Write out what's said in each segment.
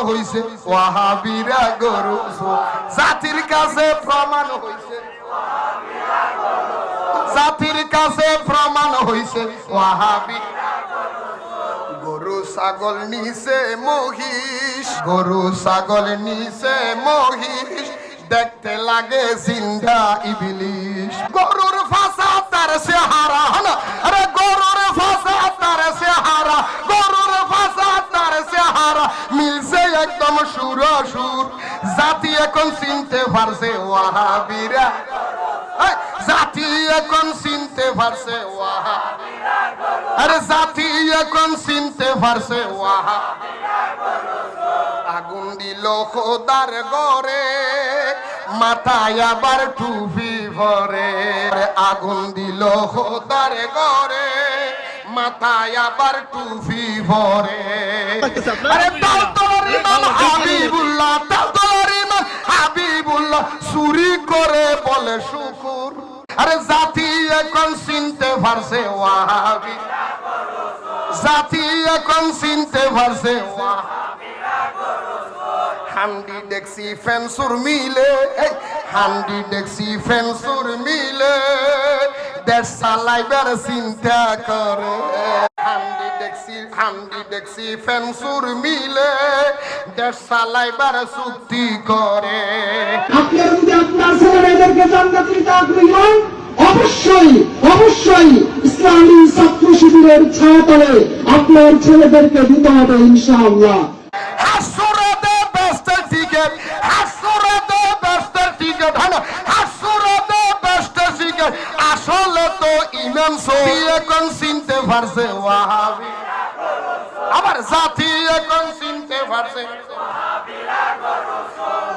হইছে ওয়াহাবিরা গরু জাতির কাছে প্রমাণ হইছে জাতির কাছে প্রমাণ হইছে ওয়াহাবি গরু ছাগল নিছে মহিষ গরু ছাগল নিছে মহিষ দেখতে লাগে জিন্দা ইবলিশ গরুর ফাসা তার চেহারা আরে গরুর ফাসা তার চেহারা গরুর ফাসা তার চেহারা মিলছে একদম সুর জাতি এখন চিনতে পারছে ওয়াহাবিরা জাতি এখন চিনতে পারছে ওয়াহাবিরা আরে জাতি এখন চিনতে পারছে ওয়াহাবিরা আগুন দিল খোদার ঘরে মাথায় আবার টুপি ভরে আগুন দিল খোদার ঘরে মাথায় আবার টুপি ভরে আরে তাও তোর ইমাম হাবিবুল্লাহ তাও তোর ইমাম হাবিবুল্লাহ চুরি করে বলে শুকুর আরে জাতি এখন চিনতে পারছে ওয়াহাবি জাতি এখন চিনতে পারছে হান্ডি ডেক্সি ফেন্সুর মিলে হান্ডি ডেক্সি ফেন্সুর মিলে দেশ চালাইবার চিন্তা করে হান্ডি ডেক্সি ফেন্সুর মিলে দেশ চালাইবার চুক্তি করে আপনি যদি আপনার ছেলেমেয়েদেরকে জান্নাত দিতে আগ্রহী হন অবশ্যই অবশ্যই ইসলামী ছাত্র শিবিরের ছায়াতলে আপনার ছেলেদেরকে দিতে হবে ইনশাআল্লাহ হাসুরাতে বেস্টের টিকেট হাসুরাতে বেস্টের টিকেট হাসুরাতে বেস্টের টিকেট আসলে তো ইমাম সহি এখন চিনতে পারছে ওয়াহাবি আবার জাতি এখন চিনতে পারছে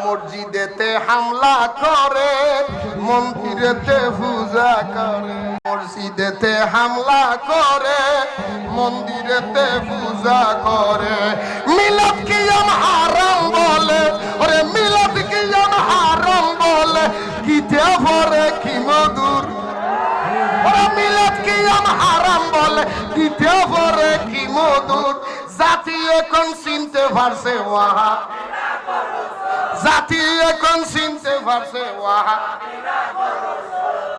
মসজিদেতে হামলা করে মন্দিরেতে পূজা করে মসজিদেতে হামলা করে মন্দিরেতে পূজা করে মিলাদ কিয়াম হারাম বলে ওরে মিলাদ কিয়াম হারাম বলে গীতে ভরে কি মধুর ওরে মিলাদ কিয়াম হারাম বলে গীতে ভরে কি মধুর জাতি এখন চিনতে পারছে ওয়াহাবিরা জাতি এখন চিনতে পারছে ওয়াহাবিরা